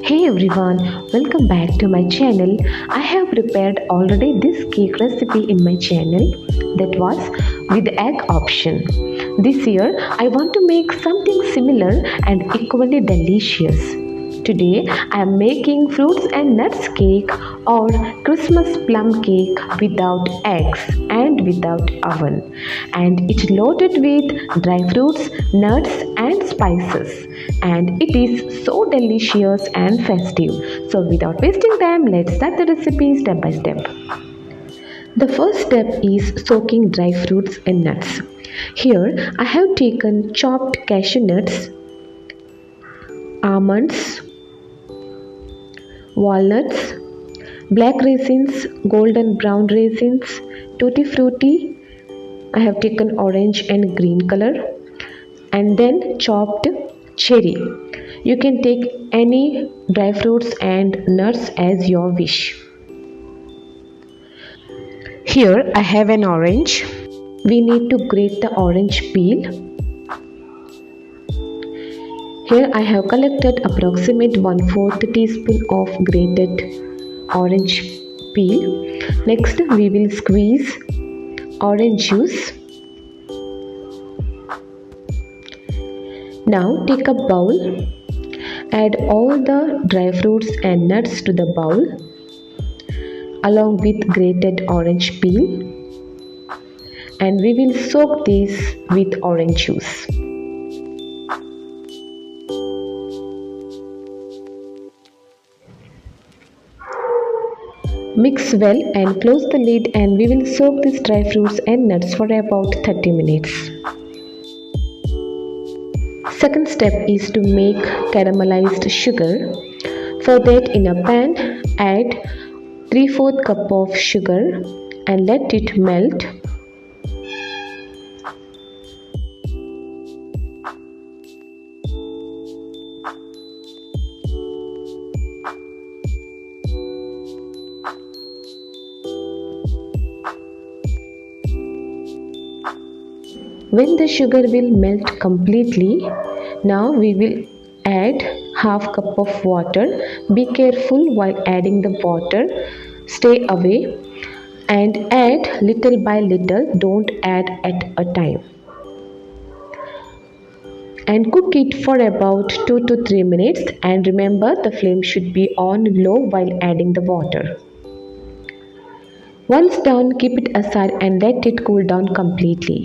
Hey everyone, welcome back to my channel. I have prepared already this cake recipe in my channel that was with egg option. This year I want to make something similar and equally delicious. Today I am making fruits and nuts cake or Christmas plum cake without eggs and without oven, and it's loaded with dry fruits, nuts and spices, and it is so delicious and festive. So without wasting time, let's start the recipe step by step. The first step is soaking dry fruits and nuts. Here I have taken chopped cashew nuts, almonds, walnuts, black raisins, golden brown raisins, tutti frutti. I have taken orange and green color, and then chopped cherry. You can take any dry fruits and nuts as your wish. Here I have an orange. We need to grate the orange peel. Here I have collected approximate 1/4 teaspoon of grated orange peel. Next we will squeeze orange juice. Now take a bowl, add all the dry fruits and nuts to the bowl along with grated orange peel, and we will soak this with orange juice. Mix well and close the lid, and we will soak these dry fruits and nuts for about 30 minutes. Second step is to make caramelized sugar. For that, in a pan, add 3/4 cup of sugar and let it melt. When the sugar will melt completely, now we will add half cup of water. Be careful while adding the water. Stay away and add little by little. Don't add at a time. And cook it for about 2 to 3 minutes, and remember the flame should be on low while adding the water. Once done, keep it aside and let it cool down completely.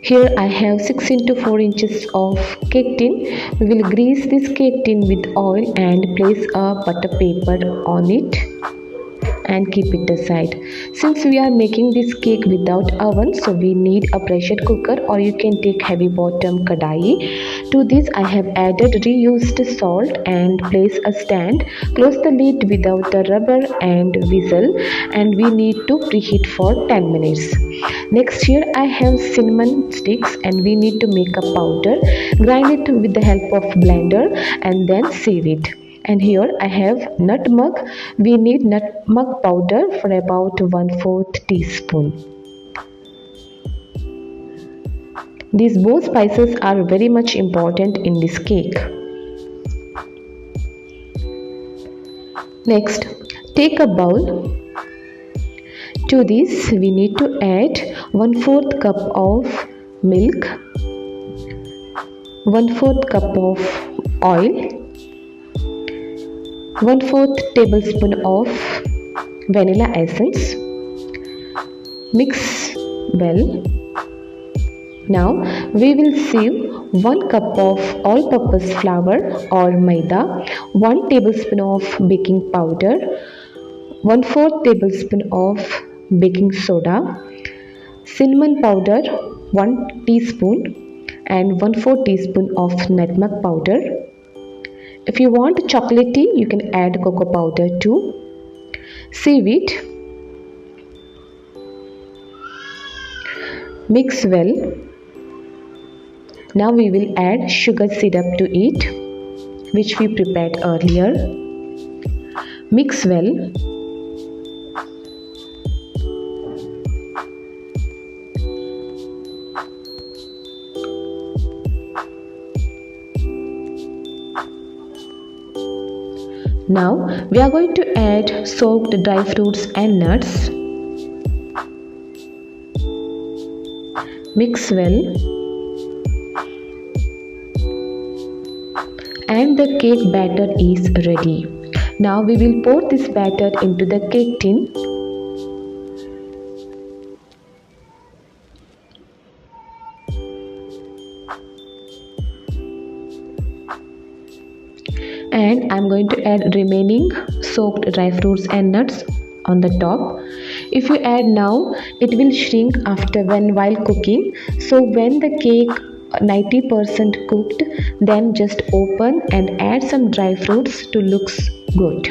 Here I have 6 into 4 inches of cake tin. We will grease this cake tin with oil and place a butter paper on it and keep it aside. Since we are making this cake without oven, so we need a pressure cooker, or you can take heavy bottom kadai. To this I have added reused salt and place a stand. Close the lid without the rubber and whistle, and we need to preheat for 10 minutes. Next, here I have cinnamon sticks, and we need to make a powder. Grind it with the help of blender and then sieve it. And here I have nutmug. We need nutmug powder for about 1/4 teaspoon. These both spices are very much important in this cake. Next, take a bowl. To this we need to add 1/4 cup of milk, 1/4 cup of oil, 1/4 tablespoon of vanilla essence. Mix well. Now we will sieve 1 cup of all-purpose flour or maida, 1 tablespoon of baking powder, 1/4 tablespoon of baking soda, cinnamon powder 1 teaspoon, and 1/4 teaspoon of nutmeg powder. If you want chocolatey, you can add cocoa powder too. Sieve it. Mix well. Now we will add sugar syrup to it, which we prepared earlier. Mix well. Now we are going to add soaked dry fruits and nuts. Mix well. And the cake batter is ready. Now we will pour this batter into the cake tin. And I'm going to add remaining soaked dry fruits and nuts on the top. If you add now, it will shrink after while cooking. So when the cake 90% cooked, then just open and add some dry fruits to looks good.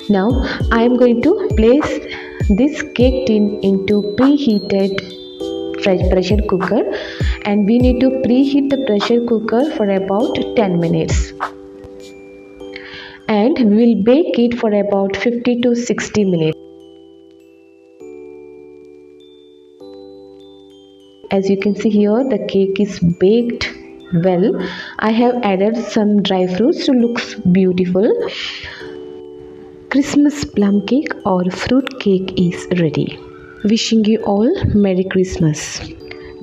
Now I am going to place this cake tin into preheated pressure cooker, and we need to preheat the pressure cooker for about 10 minutes, and we will bake it for about 50 to 60 minutes. As you can see here, the cake is baked well. I have added some dry fruits to look beautiful. Christmas plum cake or fruit cake is ready. Wishing you all Merry Christmas.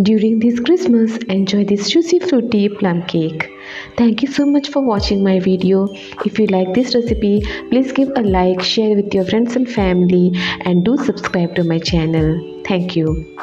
During this Christmas, enjoy this juicy fruity plum cake. Thank you so much for watching my video. If you like this recipe, please give a like, share with your friends and family, and do subscribe to my channel. Thank you.